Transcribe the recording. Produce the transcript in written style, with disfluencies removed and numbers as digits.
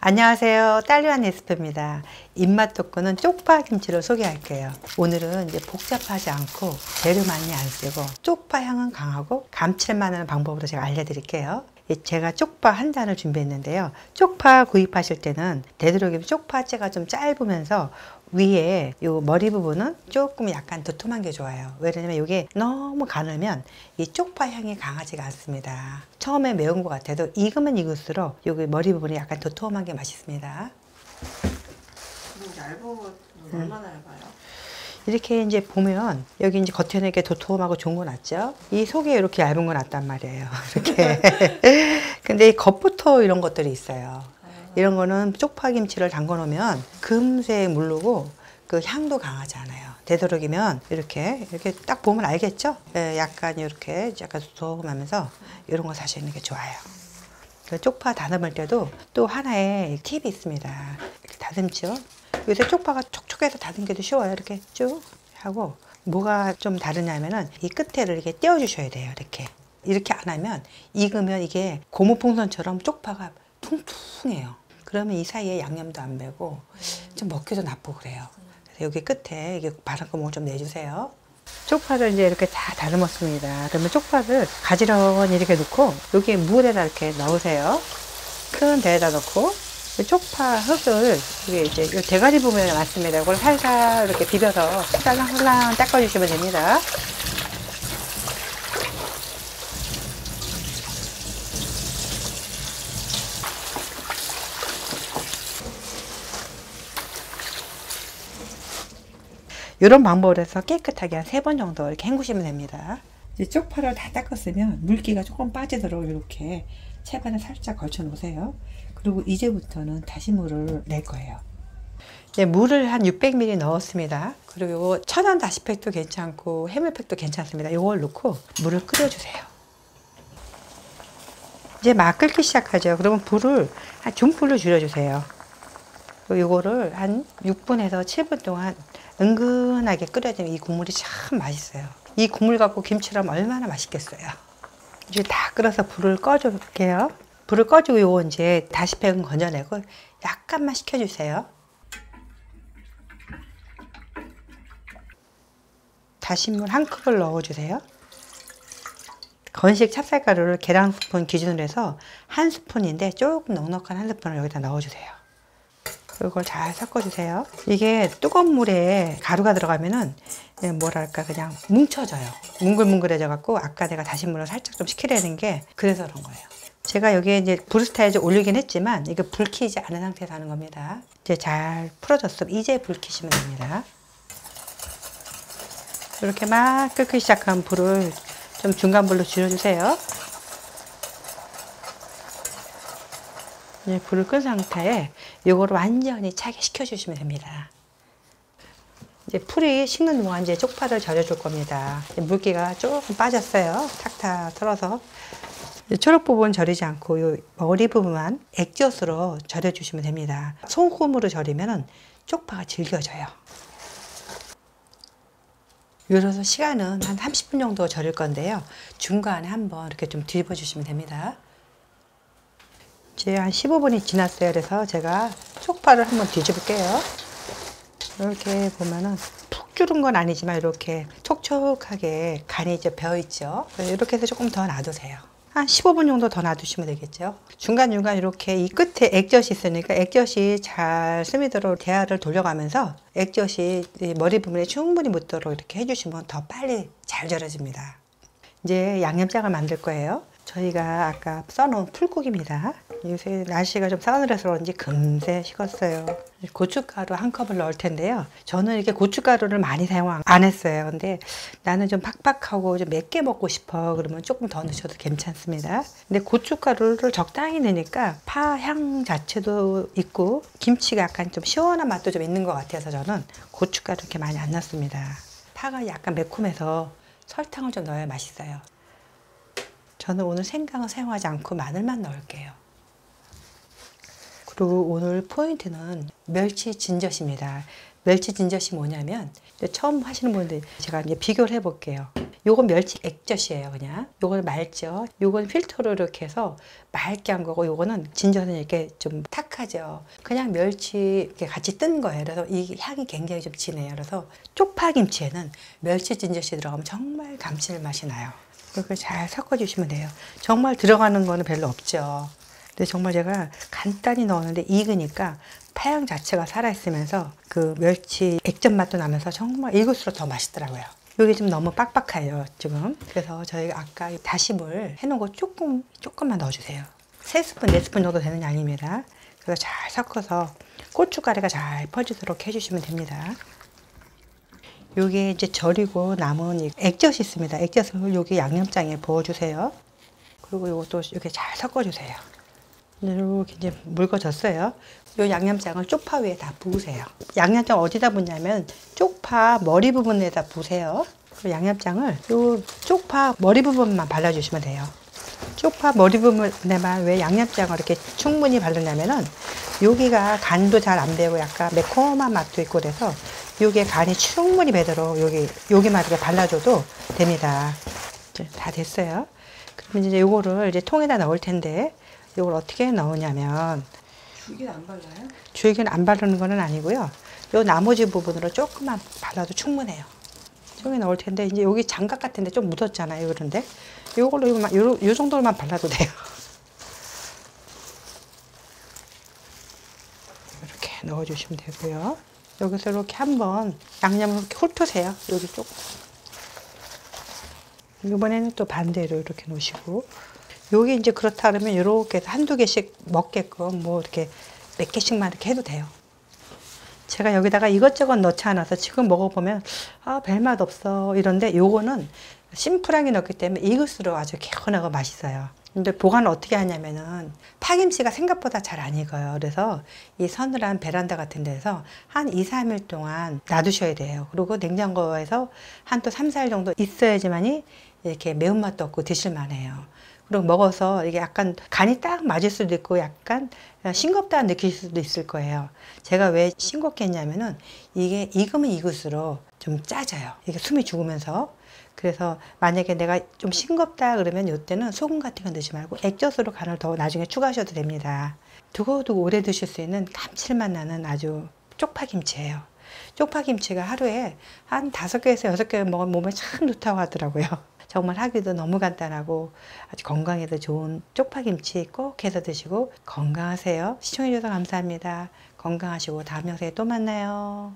안녕하세요. 딸리완 레시피입니다. 입맛 돋구는 쪽파김치를 소개할게요. 오늘은 이제 복잡하지 않고 재료 많이 안 쓰고 쪽파 향은 강하고 감칠맛 나는 방법으로 제가 알려드릴게요. 제가 쪽파 한 잔을 준비했는데요. 쪽파 구입하실 때는 되도록이면 쪽파째가 좀 짧으면서 위에 요 머리 부분은 조금 약간 두툼한 게 좋아요. 왜냐면 이게 너무 가늘면 이 쪽파 향이 강하지가 않습니다. 처음에 매운 것 같아도 익으면 익을수록 여기 머리 부분이 약간 두툼한 게 맛있습니다. 얇은 거 얼마나 얇아요? 이렇게 이제 보면 여기 이제 겉에는 이렇게 도톰하고 좋은 거 낫죠. 이 속에 이렇게 얇은 거 낫단 말이에요. 이렇게. 근데 이 겉부터 이런 것들이 있어요. 이런 거는 쪽파김치를 담궈 놓으면 금세 물르고 그 향도 강하지 않아요. 되도록이면 이렇게 딱 보면 알겠죠? 예, 약간 이렇게 약간 두툼하면서 이런 거 사시는 게 좋아요. 그 쪽파 다듬을 때도 또 하나의 팁이 있습니다. 이렇게 다듬죠. 요새 쪽파가 촉촉해서 다듬기도 쉬워요. 이렇게 쭉 하고 뭐가 좀 다르냐면은 이 끝에를 이렇게 떼어 주셔야 돼요. 이렇게 안 하면 익으면 이게 고무풍선처럼 쪽파가 퉁퉁해요. 그러면 이 사이에 양념도 안 배고 좀 먹기도 나쁘고 그래요. 그래서 여기 끝에 이게 바람구멍을 좀 내주세요. 쪽파를 이제 이렇게 다 다듬었습니다. 그러면 쪽파를 가지런히 이렇게 넣고 여기 물에다 이렇게 넣으세요. 큰 데에다 넣고 쪽파 흙을 이제 이 대가리 부분에 많습니다. 이걸 살살 이렇게 비벼서 살랑살랑 닦아주시면 됩니다. 이런 방법으로 해서 깨끗하게 한 3번 정도 이렇게 헹구시면 됩니다. 이제 쪽파를 다 닦았으면 물기가 조금 빠지도록 이렇게 채반에 살짝 걸쳐 놓으세요. 그리고 이제부터는 다시 물을 낼 거예요. 이제 물을 한 600ml 넣었습니다. 그리고 천연 다시팩도 괜찮고 해물팩도 괜찮습니다. 이걸 넣고 물을 끓여주세요. 이제 막 끓기 시작하죠. 그러면 불을 한 중불로 줄여주세요. 이거를 한 6분에서 7분 동안 은근하게 끓여주면 이 국물이 참 맛있어요. 이 국물 갖고 김치를 하면 얼마나 맛있겠어요. 이제 다 끓여서 불을 꺼줄게요. 불을 꺼주고 요거 이제 다시팩은 건져내고 약간만 식혀주세요. 다시물 한 컵을 넣어주세요. 건식 찹쌀가루를 계량 스푼 기준으로 해서 한 스푼인데 조금 넉넉한 한 스푼을 여기다 넣어주세요. 이걸 잘 섞어주세요. 이게 뜨거운 물에 가루가 들어가면은 뭐랄까 그냥 뭉쳐져요. 뭉글뭉글해져 갖고 아까 내가 다시물을 살짝 좀 식히려는 게 그래서 그런 거예요. 제가 여기에 이제 브루스타에 올리긴 했지만 이게 불 켜지 않은 상태에서 하는 겁니다. 이제 잘 풀어졌으면 이제 불 켜시면 됩니다. 이렇게 막 끓기 시작한 불을 좀 중간 불로 줄여주세요. 이제 불을 끈 상태에 요거를 완전히 차게 식혀주시면 됩니다. 이제 풀이 식는 동안 이제 쪽파를 절여줄 겁니다. 물기가 조금 빠졌어요. 탁탁 털어서. 초록 부분 절이지 않고 요 머리 부분만 액젓으로 절여주시면 됩니다. 소금으로 절이면 쪽파가 질겨져요. 요래서 시간은 한 30분 정도 절일 건데요. 중간에 한번 이렇게 좀 뒤집어 주시면 됩니다. 이제 한 15분이 지났어요. 그래서 제가 쪽파를 한번 뒤집을게요. 이렇게 보면은 푹 줄은 건 아니지만 이렇게 촉촉하게 간이 이제 배어 있죠. 이렇게 해서 조금 더 놔두세요. 한 15분 정도 더 놔두시면 되겠죠. 중간중간 이렇게 이 끝에 액젓이 있으니까 액젓이 잘 스미도록 대야를 돌려가면서 액젓이 머리 부분에 충분히 묻도록 이렇게 해주시면 더 빨리 잘 절여집니다. 이제 양념장을 만들 거예요. 저희가 아까 써놓은 풀국입니다. 요새 날씨가 좀 싸늘해서 그런지 금세 식었어요. 고춧가루 한 컵을 넣을 텐데요. 저는 이렇게 고춧가루를 많이 사용 안 했어요. 근데 나는 좀 팍팍하고 좀 맵게 먹고 싶어. 그러면 조금 더 넣으셔도 괜찮습니다. 근데 고춧가루를 적당히 넣으니까 파 향 자체도 있고 김치가 약간 좀 시원한 맛도 좀 있는 것 같아서 저는 고춧가루 이렇게 많이 안 넣습니다. 파가 약간 매콤해서 설탕을 좀 넣어야 맛있어요. 저는 오늘 생강을 사용하지 않고 마늘만 넣을게요. 그리고 오늘 포인트는 멸치 진젓입니다. 멸치 진젓이 뭐냐면 처음 하시는 분들 제가 이제 비교를 해볼게요. 요건 멸치 액젓이에요. 그냥 요걸 말죠. 요건 필터로 이렇게 해서 맑게 한 거고, 요거는 진저는 이렇게 좀 탁하죠. 그냥 멸치 이렇게 같이 뜬 거예요. 그래서 이 향이 굉장히 좀 진해요. 그래서 쪽파김치에는 멸치 진젓이 들어가면 정말 감칠맛이 나요. 이렇게 잘 섞어주시면 돼요. 정말 들어가는 거는 별로 없죠. 근데 정말 제가 간단히 넣었는데 익으니까 파향 자체가 살아있으면서 그 멸치 액젓 맛도 나면서 정말 익을수록 더 맛있더라고요. 이게 좀 너무 빡빡해요 지금. 그래서 저희가 아까 다시물 해놓은 거 조금만 넣어주세요. 3스푼, 4스푼 정도 되는 양입니다. 그래서 잘 섞어서 고춧가루가 잘 퍼지도록 해주시면 됩니다. 요게 이제 절이고 남은 액젓이 있습니다. 액젓을 여기 양념장에 부어주세요. 그리고 요것도 이렇게 잘 섞어주세요. 이렇게 이제 묽어졌어요. 요 양념장을 쪽파 위에 다 부으세요. 양념장 어디다 붓냐면 쪽파 머리 부분에다 부으세요. 그리고 양념장을 요 쪽파 머리 부분만 발라주시면 돼요. 쪽파 머리 부분에만 왜 양념장을 이렇게 충분히 바르냐면은 여기가 간도 잘 안 배고 약간 매콤한 맛도 있고 그래서 여기에 간이 충분히 배도록 여기만 이렇게 발라줘도 됩니다. 이제 다 됐어요. 그러면 이제 요거를 이제 통에다 넣을 텐데 이걸 어떻게 넣으냐면, 줄기는 안 발라요? 줄기는 안 바르는 건 아니고요. 요 나머지 부분으로 조금만 발라도 충분해요. 여기 넣을 텐데 이제 여기 장갑 같은데 좀 묻었잖아요. 그런데 요걸로 요 정도로만 발라도 돼요. 이렇게 넣어주시면 되고요. 여기서 이렇게 한번 양념을 이렇게 훑으세요. 여기 조금. 이번에는 또 반대로 이렇게 놓으시고. 요게 이제 그렇다 그러면 이렇게 한두 개씩 먹게끔 뭐 이렇게 몇 개씩만 이렇게 해도 돼요. 제가 여기다가 이것저것 넣지 않아서 지금 먹어보면 별맛 없어 이런데 요거는 심플하게 넣기 때문에 익을수록 아주 개운하고 맛있어요. 근데 보관을 어떻게 하냐면은 파김치가 생각보다 잘 안 익어요. 그래서 이 서늘한 베란다 같은 데서 한 2, 3일 동안 놔두셔야 돼요. 그리고 냉장고에서 한 또 3, 4일 정도 있어야지만이 이렇게 매운맛도 없고 드실만해요. 그리고 먹어서 이게 약간 간이 딱 맞을 수도 있고 약간 싱겁다 느낄 수도 있을 거예요. 제가 왜 싱겁게 했냐면은 이게 익으면 익을수록 좀 짜져요. 이게 숨이 죽으면서. 그래서 만약에 내가 좀 싱겁다 그러면 이때는 소금 같은 거 넣지 말고 액젓으로 간을 더 나중에 추가하셔도 됩니다. 두고두고 오래 드실 수 있는 감칠맛 나는 아주 쪽파김치예요. 쪽파김치가 하루에 한 5개에서 6개 먹으면 몸에 참 좋다고 하더라고요. 정말 하기도 너무 간단하고 아주 건강에도 좋은 쪽파김치 꼭 해서 드시고 건강하세요. 시청해주셔서 감사합니다. 건강하시고 다음 영상에 또 만나요.